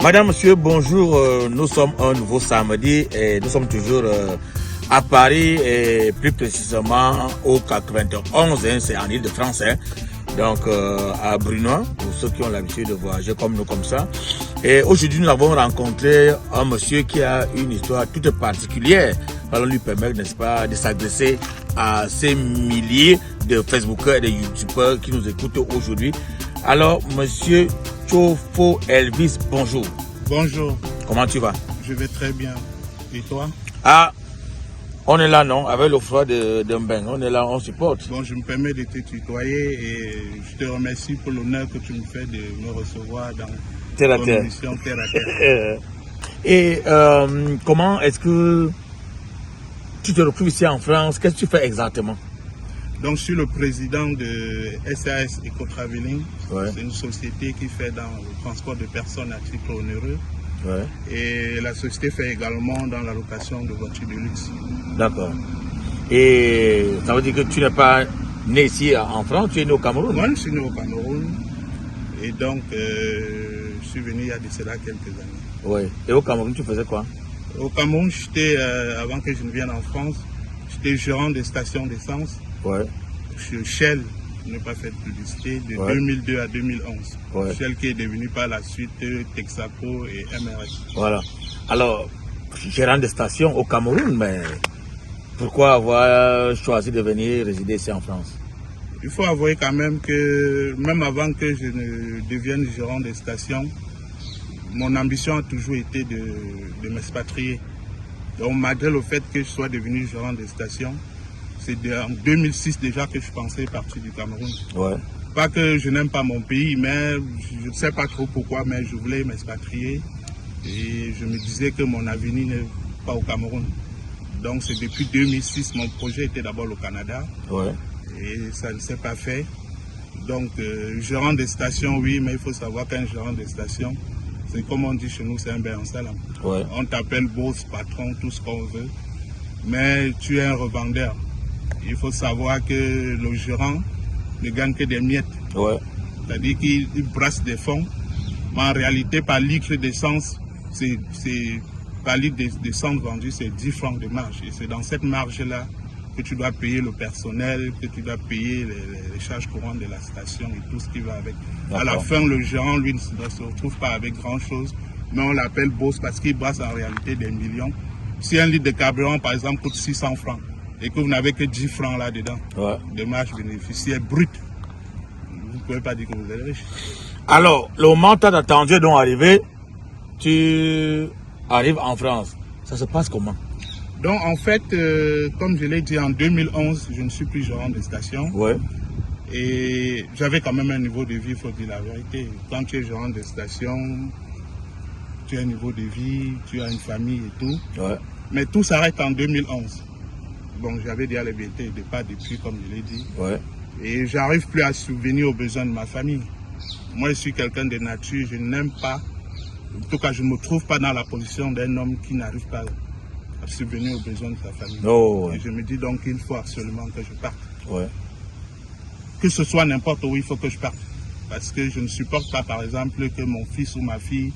Madame, monsieur, bonjour. Nous sommes un nouveau samedi et nous sommes toujours à Paris et plus précisément au 91, c'est en Ile-de-France. Donc à Brunoy, pour ceux qui ont l'habitude de voyager comme nous comme ça. Et aujourd'hui, nous avons rencontré un monsieur qui a une histoire toute particulière. Allons lui permettre, n'est-ce pas, de s'adresser à ces milliers de Facebookers et de YouTubeurs qui nous écoutent aujourd'hui. Alors, monsieur Tchofo Elvis, bonjour. Bonjour. Comment tu vas? Je vais très bien. Et toi? Ah, on est là, non? Avec le froid de Mbeng, on est là, on supporte. Bon, je me permets de te tutoyer et je te remercie pour l'honneur que tu me fais de me recevoir dans ton émission Terre à Terre. Et comment est-ce que tu te retrouves ici en France? Qu'est-ce que tu fais exactement? Donc, je suis le président de SAS Eco-Traveling. Ouais. C'est une société qui fait dans le transport de personnes à titre onéreux. Ouais. Et la société fait également dans la location de voitures de luxe. D'accord. Et ça veut dire que tu n'es pas né ici en France, tu es né au Cameroun? Moi, je suis né au Cameroun. Et donc, je suis venu il y a de cela quelques années. Oui. Et au Cameroun, tu faisais quoi? Au Cameroun, j'étais, avant que je ne vienne en France, j'étais gérant des stations d'essence. Ouais. Chez Shell, je n'ai pas fait de publicité, de 2002 à 2011. Ouais. Shell qui est devenu par la suite Texaco et MRS. Voilà. Alors, gérant de station au Cameroun, mais pourquoi avoir choisi de venir résider ici en France? Il faut avouer quand même que, même avant que je ne devienne gérant de station, mon ambition a toujours été de m'expatrier. Donc malgré le fait que je sois devenu gérant de station, c'est en 2006 déjà que je pensais partir du Cameroun. Ouais. Pas que je n'aime pas mon pays, mais je ne sais pas trop pourquoi, mais je voulais m'expatrier. Et je me disais que mon avenir n'est pas au Cameroun. Donc c'est depuis 2006, mon projet était d'abord au Canada. Ouais. Et ça ne s'est pas fait. Donc gérant de station, oui, mais il faut savoir qu'un gérant de station, c'est comme on dit chez nous, c'est un bain en salam. Ouais. On t'appelle boss, patron, tout ce qu'on veut. Mais tu es un revendeur. Il faut savoir que le gérant ne gagne que des miettes. Ouais. C'est-à-dire qu'il brasse des fonds. Mais en réalité, par litre d'essence, par litre d'essence vendu, c'est 10 francs de marge. Et c'est dans cette marge-là que tu dois payer le personnel, que tu dois payer les charges courantes de la station et tout ce qui va avec. À la fin, le gérant, lui, ne se retrouve pas avec grand-chose. Mais on l'appelle boss parce qu'il brasse en réalité des millions. Si un litre de carburant, par exemple, coûte 600 francs, et que vous n'avez que 10 francs là-dedans, de marge bénéficiaire brute, vous ne pouvez pas dire que vous êtes riche. Alors, le moment où tu as attendu donc arriver, tu arrives en France. Ça se passe comment? Donc, en fait, comme je l'ai dit, en 2011, je ne suis plus gérant de station. Ouais. Et j'avais quand même un niveau de vie, il faut dire la vérité. Quand tu es gérant de station, tu as un niveau de vie, tu as une famille et tout. Ouais. Mais tout s'arrête en 2011. Bon, j'avais déjà les BT de départ depuis, comme je l'ai dit. Ouais. Et j'arrive plus à subvenir aux besoins de ma famille. Moi, je suis quelqu'un de nature, je n'aime pas, en tout cas, je ne me trouve pas dans la position d'un homme qui n'arrive pas à subvenir aux besoins de sa famille. Oh, ouais. Et je me dis donc qu'il faut absolument que je parte. Ouais. Que ce soit n'importe où, il faut que je parte. Parce que je ne supporte pas, par exemple, que mon fils ou ma fille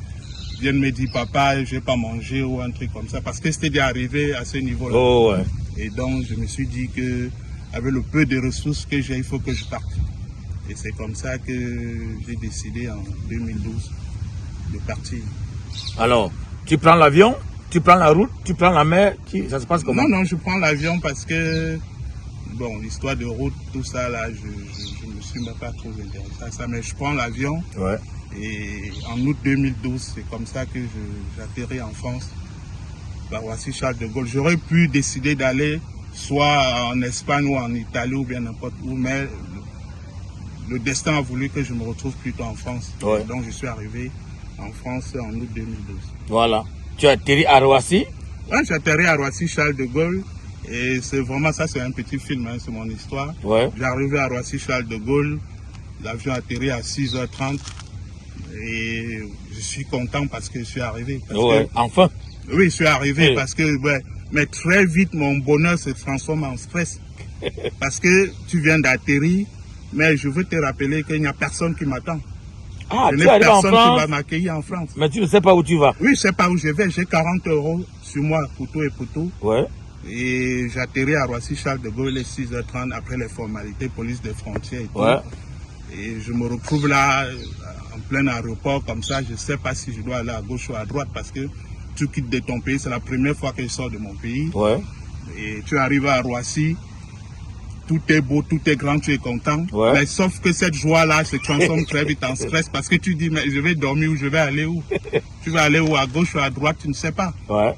vienne me dire, papa, je n'ai pas mangé ou un truc comme ça. Parce que c'était déjà arrivé à ce niveau-là. Oh, ouais. Et donc, je me suis dit que, avec le peu de ressources que j'ai, il faut que je parte. Et c'est comme ça que j'ai décidé en 2012 de partir. Alors, tu prends l'avion, tu prends la route, tu prends la mer, ça se passe comment? Non, je prends l'avion parce que, bon, l'histoire de route, tout ça, là, je ne me suis même pas trop intéressé à ça. Mais je prends l'avion. Ouais. Et en août 2012, c'est comme ça que j'atterris en France. Par Roissy-Charles de Gaulle. J'aurais pu décider d'aller soit en Espagne ou en Italie ou bien n'importe où, mais le destin a voulu que je me retrouve plutôt en France. Ouais. Donc je suis arrivé en France en août 2012. Voilà. Tu as atterri à Roissy? Oui, j'ai atterri à Roissy-Charles de Gaulle. Et c'est vraiment ça, c'est un petit film, hein, c'est mon histoire. Ouais. J'ai arrivé à Roissy-Charles de Gaulle. L'avion a atterri à 6h30. Et je suis content parce que je suis arrivé. Parce que, enfin. Oui, je suis arrivé Oui. parce que, ouais, mais très vite, mon bonheur se transforme en stress. Parce que tu viens d'atterrir, mais je veux te rappeler qu'il n'y a personne qui m'attend. Ah, Je tu n'ai arrives en personne qui France, va m'accueillir en France. mais tu ne sais pas où tu vas. Oui, je sais pas où je vais. J'ai 40 € sur moi pour tout et pour tout. Ouais. Et j'atterris à Roissy-Charles de Gaulle, les 6h30 après les formalités, police des frontières et tout. Ouais. Et je me retrouve là, en plein aéroport, comme ça. Je ne sais pas si je dois aller à gauche ou à droite parce que tu quittes de ton pays. C'est la première fois que je sors de mon pays. Ouais. Et tu arrives à Roissy. Tout est beau, tout est grand, tu es content. Ouais. Mais sauf que cette joie-là se transforme très vite en stress parce que tu dis, mais je vais dormir où, je vais aller où? Tu vas aller où, à gauche ou à droite, tu ne sais pas. Ouais.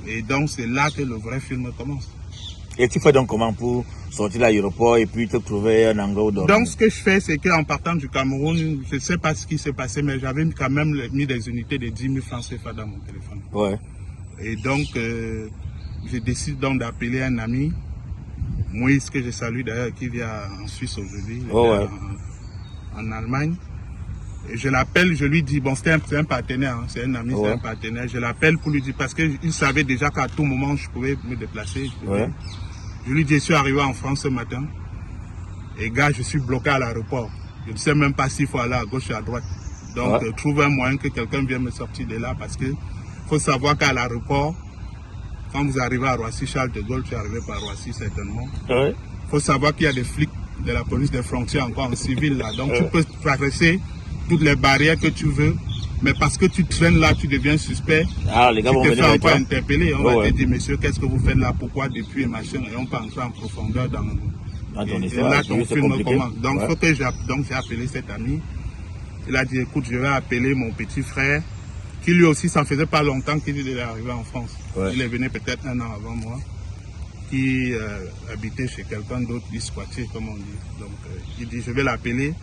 Et donc c'est là que le vrai film commence. Et tu fais donc comment pour sortir de l'aéroport et puis te trouver un endroit où dormir? Donc ce que je fais, c'est qu'en partant du Cameroun, je ne sais pas ce qui s'est passé, mais j'avais quand même mis des unités de 10 000 francs CFA dans mon téléphone. Ouais. Et donc, je décide donc d'appeler un ami, Moïse, que je salue d'ailleurs, qui vit en Suisse aujourd'hui, Oh ouais. en Allemagne. Et je l'appelle, je lui dis, bon, c'est un partenaire, hein, c'est un ami, Ouais. c'est un partenaire. Je l'appelle pour lui dire, parce qu'il savait déjà qu'à tout moment, je pouvais me déplacer. Ouais. Je lui dis, je suis arrivé en France ce matin. Et gars, je suis bloqué à l'aéroport. Je ne sais même pas s'il faut aller à gauche ou à droite. Donc, Ouais. trouve un moyen que quelqu'un vienne me sortir de là, parce que faut savoir qu'à l'aéroport, quand vous arrivez à Roissy-Charles de Gaulle, tu es arrivé par Roissy certainement. Ouais. Il faut savoir qu'il y a des flics de la police des frontières encore en civil là. Donc tu peux traverser toutes les barrières que tu veux, mais parce que tu traînes là, tu deviens suspect. Ah, les gars Tu vont te venir fais avec encore toi. interpeller. On Ouais, va ouais. te dire, monsieur, qu'est-ce que vous faites là, pourquoi depuis et machin. Et on peut entrer en profondeur dans ton et histoire, là, c'est ton film compliqué. commence. Donc, Ouais. faut que j'ai appelé cet ami. Il a dit, écoute, je vais appeler mon petit frère, qui lui aussi, ça ne faisait pas longtemps qu'il est arrivé en France. Ouais. Il est venu peut-être un an avant moi, qui habitait chez quelqu'un d'autre, il squattait, comme on dit. Donc, il dit, je vais l'appeler,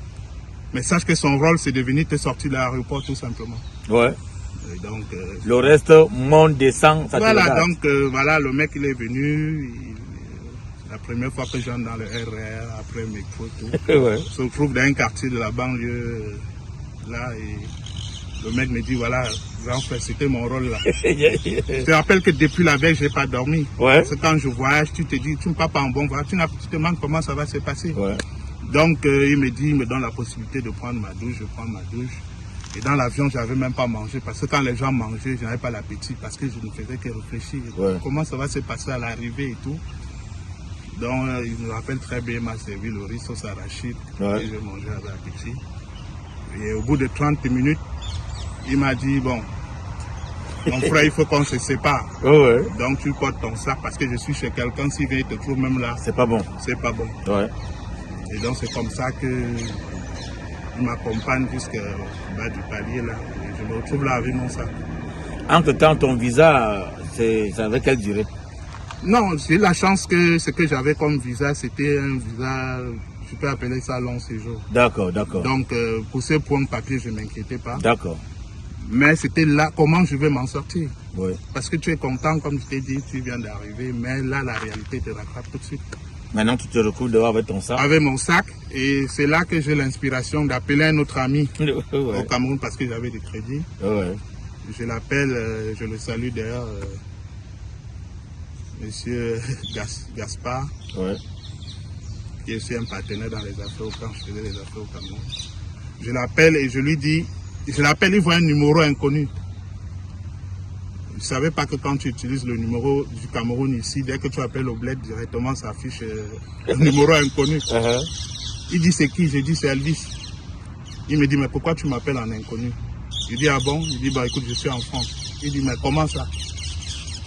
mais sache que son rôle, c'est de venir te sortir de l'aéroport, tout simplement. Ouais. Et donc, Le reste, monte, descend, ça te voilà, regarde. donc, voilà, le mec, il est venu. La première fois que j'entre dans le RR, après mes photos, Ouais. se trouve dans un quartier de la banlieue, là, et le mec me dit, voilà, grand frère, c'était mon rôle là. Je te rappelle que depuis la veille, je n'ai pas dormi. Ouais. Parce que quand je voyage, tu te dis, tu ne pars pas en bon voyage, tu te demandes comment ça va se passer. Ouais. Donc, il me dit, il me donne la possibilité de prendre ma douche, je prends ma douche. Et dans l'avion, je n'avais même pas mangé, parce que quand les gens mangeaient, je n'avais pas l'appétit, parce que je ne faisais que réfléchir. Ouais. Comment ça va se passer à l'arrivée et tout. Donc, il me rappelle très bien, il m'a servi le riz sauce arachide, Ouais. et je mangeais avec appétit. Et au bout de 30 minutes, il m'a dit, bon, mon frère, il faut qu'on se sépare. Ouais. Donc tu portes ton sac parce que je suis chez quelqu'un, s'il vient, il te trouve même là, C'est pas bon. c'est pas bon. Ouais. Et donc c'est comme ça que il m'accompagne jusqu'au bas du palier là. Et je me retrouve là avec mon sac. Entre-temps, ton visa, ça avait quelle durée? Non, j'ai la chance que ce que j'avais comme visa, c'était un visa, je peux appeler ça long séjour. D'accord, d'accord. Donc pour ce point de papier, je ne m'inquiétais pas. D'accord. Mais c'était là, comment je vais m'en sortir. Ouais. Parce que tu es content, comme je t'ai dit, tu viens d'arriver, mais là, la réalité te rattrape tout de suite. Maintenant, tu te retrouves dehors avec ton sac. Avec mon sac, et c'est là que j'ai l'inspiration d'appeler un autre ami au Ouais. Cameroun parce que j'avais des crédits. Ouais. Je l'appelle, je le salue d'ailleurs, monsieur Gaspard, Ouais. qui est aussi un partenaire dans les affaires quand je faisais les affaires au Cameroun. Je l'appelle et je lui dis, il voit un numéro inconnu. Je ne savais pas que quand tu utilises le numéro du Cameroun ici, dès que tu appelles au bled, directement ça affiche un numéro inconnu. Il dit c'est qui? Je dis c'est Elvis. Il me dit mais pourquoi tu m'appelles en inconnu? Je dis ah bon? Il dit bah écoute je suis en France. Il dit mais comment ça?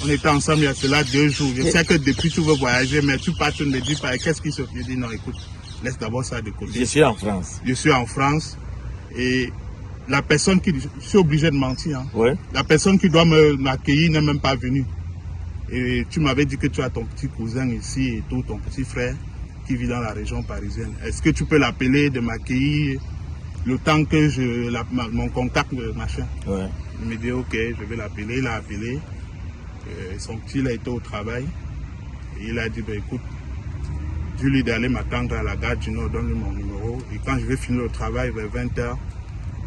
On était ensemble il y a cela 2 jours. Je sais que depuis tu veux voyager mais tu pars, tu ne me dis pas qu'est-ce qui se fait? Je dis non écoute, laisse d'abord ça de côté. Je suis en France. Je suis en France et la personne qui... Je suis obligé de mentir. Hein. Ouais. La personne qui doit m'accueillir n'est même pas venue. Et tu m'avais dit que tu as ton petit cousin ici et tout, ton petit frère qui vit dans la région parisienne. Est-ce que tu peux l'appeler de m'accueillir le temps que mon contact, machin? Ouais. Il me dit ok, je vais l'appeler. Il l'a appelé. Son petit il a été au travail. Et il a dit, ben, écoute, dis-lui d'aller m'attendre à la gare du Nord, donne-lui mon numéro. Et quand je vais finir le travail vers 20h,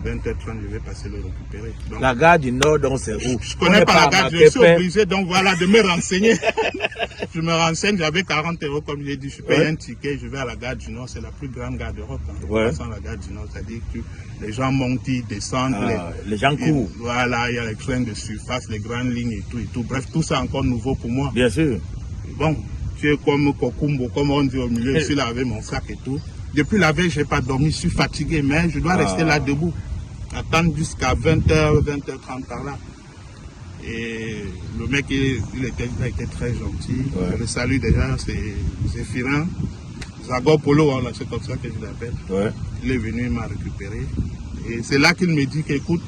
20h30, je vais passer le récupérer. Donc, la gare du Nord, donc c'est où? je connais pas la gare, je suis obligé donc voilà de me renseigner. Je me renseigne, j'avais 40 € comme j'ai dit, je paye un ticket, je vais à la gare du Nord, c'est la plus grande gare d'Europe. Hein. La gare du Nord, c'est-à-dire que les gens montent, ils descendent, les gens courent. Voilà, il y a les trains de surface, les grandes lignes et tout. Bref, tout ça encore nouveau pour moi. Bien sûr. Bon, tu es comme Kokumbo, comme on dit au milieu, je suis là avec mon sac et tout. Depuis la veille, je n'ai pas dormi, je suis fatigué, mais je dois rester là debout. Attendre jusqu'à 20h, 20h30 par là. Et le mec, il était très gentil. Je le salue déjà, c'est Zéphirin. Zagor Polo, voilà, c'est comme ça que je l'appelle. Il est venu, il m'a récupéré. Et c'est là qu'il me dit qu'écoute,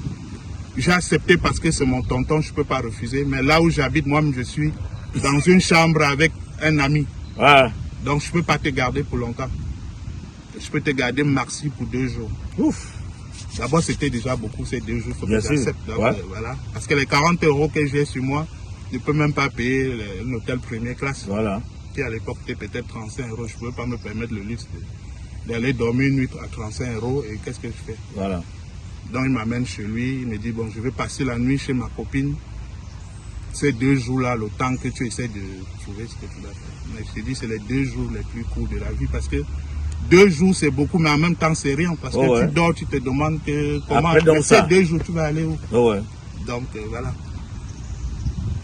j'ai accepté parce que c'est mon tonton, je ne peux pas refuser. Mais là où j'habite, moi, je suis dans une chambre avec un ami. Donc je ne peux pas te garder pour longtemps. Je peux te garder maxi pour 2 jours. Ouf! D'abord, c'était déjà beaucoup, ces 2 jours, il faut que j'accepte. Voilà. Parce que les 40 € que j'ai sur moi, je ne peux même pas payer un hôtel première classe. Qui à l'époque était peut-être 35 €. Je ne pouvais pas me permettre le luxe d'aller dormir une nuit à 35 €. Et qu'est-ce que je fais? Donc il m'amène chez lui, il me dit, bon, je vais passer la nuit chez ma copine. Ces 2 jours-là, le temps que tu essaies de trouver ce que tu dois faire. Mais je te dis, c'est les 2 jours les plus courts de la vie parce que 2 jours c'est beaucoup, mais en même temps c'est rien parce que tu dors, tu te demandes comment ces 2 jours tu vas aller où. Donc voilà.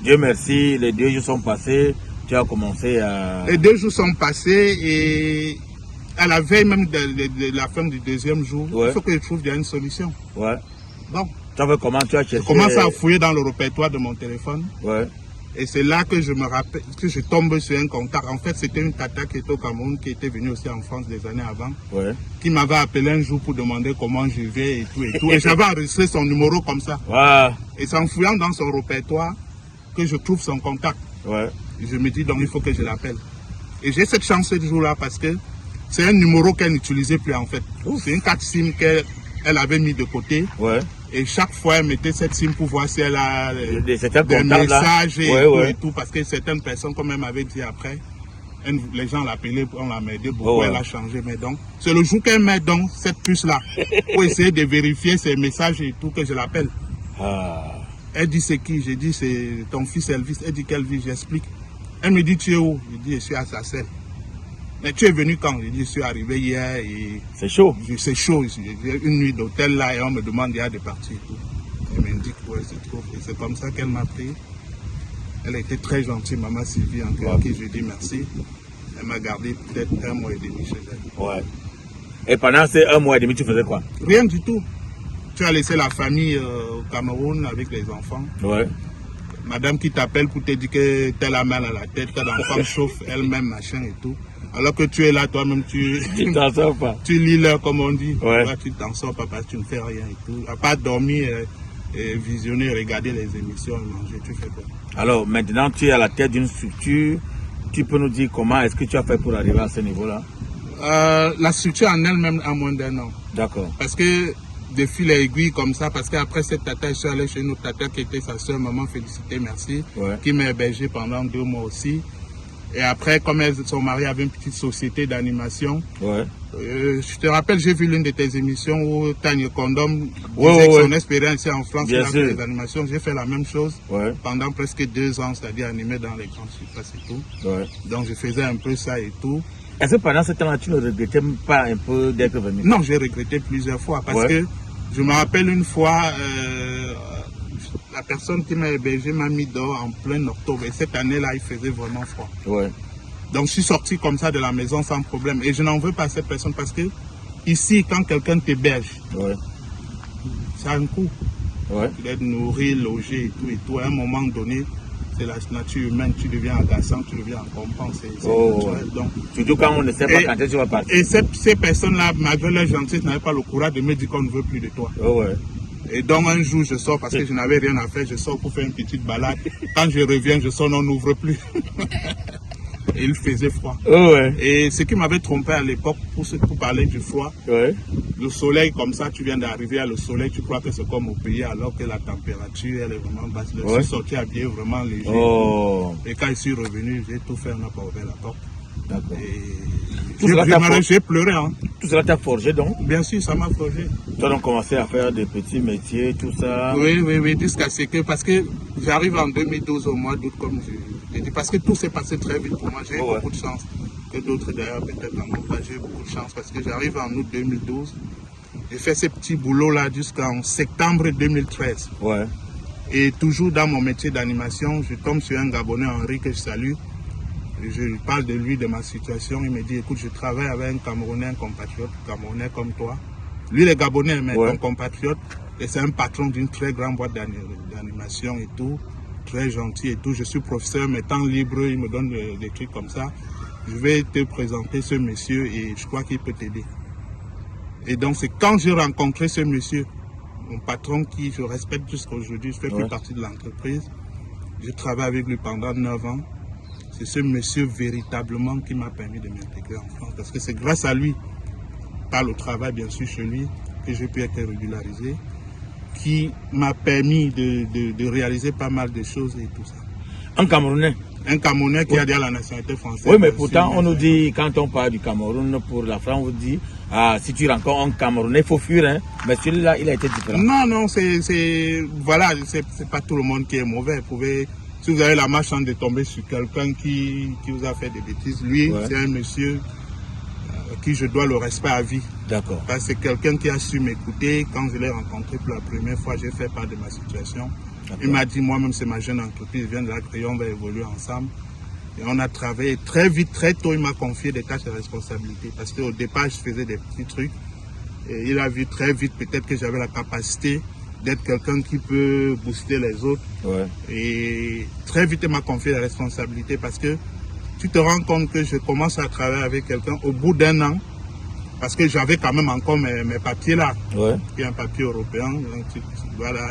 Dieu merci, les 2 jours sont passés, tu as commencé à... Les 2 jours sont passés et à la veille même de la fin du 2e jour, il faut que je trouve une solution. Bon. Comment tu as cherché? Je commence à fouiller dans le répertoire de mon téléphone. Et c'est là que je me rappelle, que je tombe sur un contact. En fait, c'était une tata qui était au Cameroun, qui était venue aussi en France des années avant, qui m'avait appelé un jour pour demander comment je vais et tout et tout. Et j'avais enregistré son numéro comme ça. Et c'est en fouillant dans son répertoire que je trouve son contact. Et je me dis, donc il faut que je l'appelle. Et j'ai cette chance ce jour-là parce que c'est un numéro qu'elle n'utilisait plus en fait. C'est une carte SIM qu'elle avait mis de côté. Et chaque fois, elle mettait cette SIM pour voir si elle a des messages et tout. Parce que certaines personnes, comme elle m'avait dit après, les gens l'appelaient, on l'a m'aidé beaucoup, elle a changé. Mais donc, c'est le jour qu'elle met donc cette puce-là pour essayer de vérifier ses messages et tout que je l'appelle. Elle dit c'est qui? J'ai dit c'est ton fils Elvis. Elle dit quelle vie? J'explique. Elle me dit tu es où? Je dis je suis à Sassel. Mais tu es venu quand? Je dis je suis arrivé hier et... C'est chaud. C'est chaud. J'ai une nuit d'hôtel là et on me demande déjà de partir et tout. Elle m'indique où elle se trouve. Et c'est comme ça qu'elle m'a pris. Elle a été très gentille, maman Sylvie, à qui je dis merci. Elle m'a gardé peut-être 1 mois et demi chez elle. Et pendant ces 1 mois et demi, tu faisais quoi? Rien du tout. Tu as laissé la famille au Cameroun avec les enfants. Madame qui t'appelle pour te dire que tu as la mal à la tête, que l'enfant chauffe elle-même, machin et tout. Alors que tu es là, toi-même, tu t'en sors pas. Tu lis l'heure, comme on dit. Toi, tu t'en sors pas parce que tu ne fais rien et tout. À part dormir, visionner, regarder les émissions, manger, tu fais quoi? Alors, maintenant, tu es à la tête d'une structure. Tu peux nous dire comment est-ce que tu as fait pour arriver à ce niveau-là? La structure en elle-même a moins d'1 an. D'accord. Parce que de fil à aiguille comme ça, parce qu'après cette tata, je suis allé chez une autre tata qui était sa soeur, maman Félicité, merci, qui m'a hébergé pendant 2 mois aussi. Et après, comme son mari avait une petite société d'animation, je te rappelle, j'ai vu l'une de tes émissions où Tanya Condom disait que son expérience ici en France, il a fait les animations. J'ai fait la même chose pendant presque 2 ans, c'est-à-dire animé dans les grandes surfaces et tout. Donc je faisais un peu ça et tout. Est-ce que pendant ce temps-là, tu ne regrettais pas un peu d'être venu? Non, j'ai regretté plusieurs fois parce que je me rappelle une fois, la personne qui m'a hébergé m'a mis dehors en plein octobre. Et cette année-là, il faisait vraiment froid. Donc, je suis sorti comme ça de la maison sans problème. Et je n'en veux pas à cette personne parce que ici, quand quelqu'un t'héberge, ça a un coût. D'être nourri, logé et tout et tout. À un moment donné, c'est la nature humaine. Tu deviens agaçant, tu deviens incompétent. C'est naturel. Donc, surtout quand on ne sait pas quand tu vas partir. Et ces personnes-là, malgré leur gentillesse, n'avaient pas le courage de me dire qu'on ne veut plus de toi. Et donc un jour je sors parce que je n'avais rien à faire, je sors pour faire une petite balade. Quand je reviens, je sors, on n'ouvre plus. Et il faisait froid. Et ce qui m'avait trompé à l'époque, pour parler du froid, le soleil comme ça, tu viens d'arriver à le soleil, tu crois que c'est comme au pays alors que la température elle est vraiment basse. Je suis sorti habillé vraiment léger. Et quand je suis revenu, j'ai tout fait, on n'a pas ouvert la porte. Et J'ai pleuré. Hein. Tout cela t'a forgé donc? Bien sûr, ça m'a forgé. Tu as donc commencé à faire des petits métiers, tout ça? Oui, jusqu'à ce que, parce que j'arrive en 2012 au mois d'août, comme je t'ai dit, parce que tout s'est passé très vite pour moi. J'ai eu beaucoup de chance, que d'autres d'ailleurs peut-être n'en ont pas. J'ai eu beaucoup de chance parce que j'arrive en août 2012. J'ai fait ces petits boulots-là jusqu'en septembre 2013. Ouais. Et toujours dans mon métier d'animation, je tombe sur un Gabonais, Henri, que je salue. Je lui parle de lui, de ma situation. Il me dit, écoute, je travaille avec un Camerounais, un compatriote, Camerounais comme toi. Lui, il est Gabonais, mais ton compatriote. Et c'est un patron d'une très grande boîte d'animation et tout. Très gentil et tout. Je suis professeur, mais temps libre, il me donne des trucs comme ça. Je vais te présenter ce monsieur et je crois qu'il peut t'aider. Et donc, c'est quand j'ai rencontré ce monsieur, mon patron qui je respecte jusqu'à aujourd'hui, je fais plus partie de l'entreprise. Je travaille avec lui pendant 9 ans. C'est ce monsieur véritablement qui m'a permis de m'intégrer en France. Parce que c'est grâce à lui, par le travail bien sûr chez lui, que j'ai pu être régularisé, qui m'a permis de réaliser pas mal de choses et tout ça. Un Camerounais? Un Camerounais qui a déjà la nationalité française. Oui, mais pourtant, on nous dit, quand on parle du Cameroun pour la France, on vous dit, si tu rencontres un Camerounais, il faut fuir, hein. Mais celui-là, il a été différent. Non, voilà, c'est pas tout le monde qui est mauvais. Si vous avez la malchance de tomber sur quelqu'un qui vous a fait des bêtises, lui, c'est un monsieur qui je dois le respect à vie. D'accord. Parce que c'est quelqu'un qui a su m'écouter. Quand je l'ai rencontré pour la première fois, j'ai fait part de ma situation. Il m'a dit, moi-même, c'est ma jeune entreprise, je viens de la créer, on va évoluer ensemble. Et on a travaillé très vite, très tôt, il m'a confié des tâches et responsabilités. Parce qu'au départ, je faisais des petits trucs. Et il a vu très vite peut-être que j'avais la capacité d'être quelqu'un qui peut booster les autres. Et très vite, il m'a confié des responsabilités parce que tu te rends compte que je commence à travailler avec quelqu'un au bout d'1 an. Parce que j'avais quand même encore mes papiers là. Il y a un papier européen, voilà,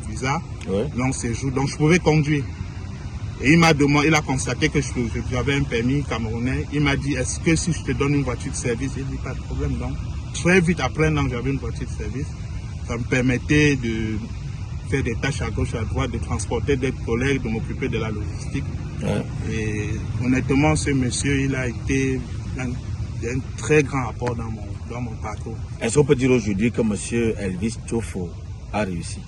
visa, long séjour, donc je pouvais conduire. Et il a constaté que j'avais un permis camerounais. Il m'a dit, est-ce que si je te donne une voiture de service? Il dit, pas de problème. Donc, très vite, après 1 an, j'avais une voiture de service. Ça me permettait de faire des tâches à gauche, à droite, de transporter des collègues, de m'occuper de la logistique. Et honnêtement, ce monsieur, il a été un très grand apport dans mon parcours. Est-ce qu'on peut dire aujourd'hui que monsieur Elvis Tchofo a réussi?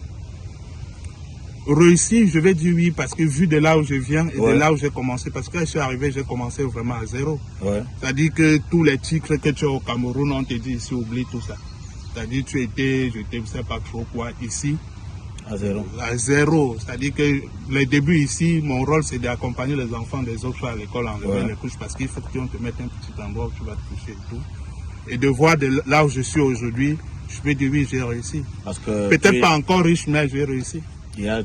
Réussi, je vais dire oui, parce que vu de là où je viens et de là où j'ai commencé, parce que quand je suis arrivé, j'ai commencé vraiment à zéro. C'est-à-dire que tous les titres que tu as au Cameroun, on te dit ici, oublie tout ça. C'est-à-dire que je ne sais pas trop quoi, ici. À zéro. À zéro. C'est-à-dire que les débuts ici, mon rôle c'est d'accompagner les enfants des autres à l'école, enlever les couches, parce qu'il faut qu'on te mette un petit endroit où tu vas te coucher et tout. Et de voir de là où je suis aujourd'hui, je peux dire oui, j'ai réussi. Peut-être pas encore riche, mais j'ai réussi.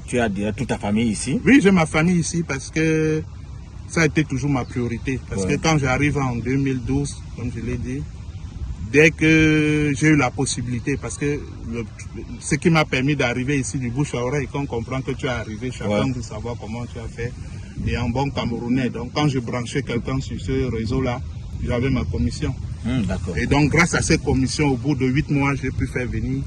Tu as toute ta famille ici? Oui, j'ai ma famille ici parce que ça a été toujours ma priorité. Parce que quand j'arrive en 2012, comme je l'ai dit, dès que j'ai eu la possibilité, parce que ce qui m'a permis d'arriver ici du bouche à oreille, quand on comprend que tu es arrivé, chacun veut savoir comment tu as fait, et un bon Camerounais. Donc quand je branchais quelqu'un sur ce réseau-là, j'avais ma commission. Et donc grâce à cette commission, au bout de 8 mois, j'ai pu faire venir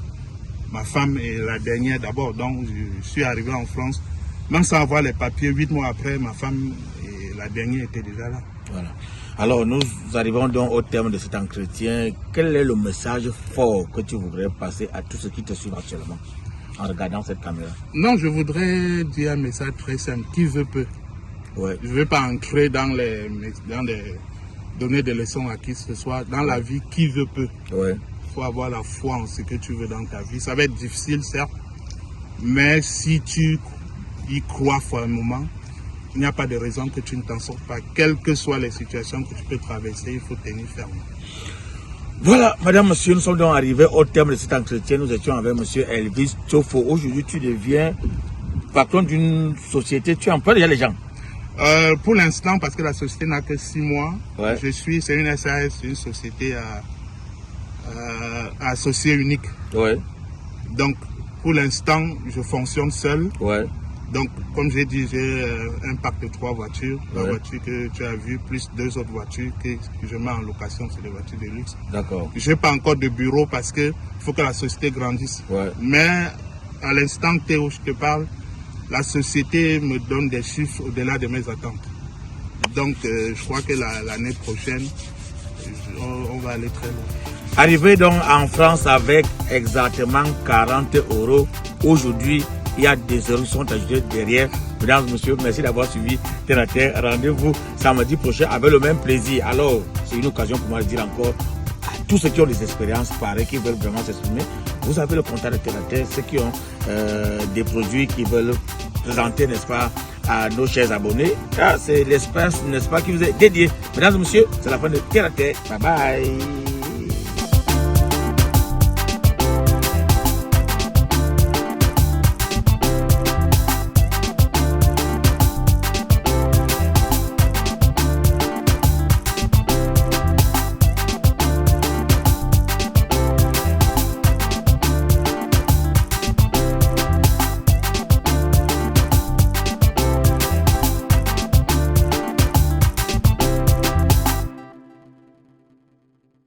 ma femme et la dernière d'abord. Donc je suis arrivé en France, même sans avoir les papiers, 8 mois après, ma femme et la dernière étaient déjà là. Voilà. Alors nous arrivons donc au terme de cet entretien. Quel est le message fort que tu voudrais passer à tous ceux qui te suivent actuellement en regardant cette caméra? Non, je voudrais dire un message très simple. Qui veut peut. Je ne veux pas entrer dans donner des leçons à qui que ce soit. Dans la vie, qui veut peut. Il faut avoir la foi en ce que tu veux dans ta vie. Ça va être difficile, certes, mais si tu y crois fermement, il n'y a pas de raison que tu ne t'en sortes pas. Quelles que soient les situations que tu peux traverser, il faut tenir ferme. Voilà, madame, monsieur, nous sommes donc arrivés au terme de cet entretien. Nous étions avec monsieur Elvis Tchofo. Aujourd'hui, tu deviens patron d'une société. Tu emploies déjà les gens? Pour l'instant, parce que la société n'a que 6 mois, c'est une SAS, une société associée unique. Donc, pour l'instant, je fonctionne seul. Donc, comme j'ai dit, j'ai un parc de 3 voitures. La voiture que tu as vue, plus 2 autres voitures que je mets en location, c'est des voitures de luxe. Je n'ai pas encore de bureau parce qu'il faut que la société grandisse. Mais à l'instant T où je te parle, la société me donne des chiffres au-delà de mes attentes. Donc, je crois que l'année prochaine, on va aller très loin. Arrivé donc en France avec exactement 40 €. Aujourd'hui, il y a des euros qui sont ajoutés derrière. Mesdames et messieurs, merci d'avoir suivi Terre à Terre. Rendez-vous samedi prochain avec le même plaisir. Alors, c'est une occasion pour moi de dire encore à tous ceux qui ont des expériences pareilles, qui veulent vraiment s'exprimer. Vous avez le contact de Terre à Terre, ceux qui ont des produits qui veulent présenter, n'est-ce pas, à nos chers abonnés. C'est l'espace, n'est-ce pas, qui vous est dédié. Mesdames et messieurs, c'est la fin de Terre à Terre. Bye bye.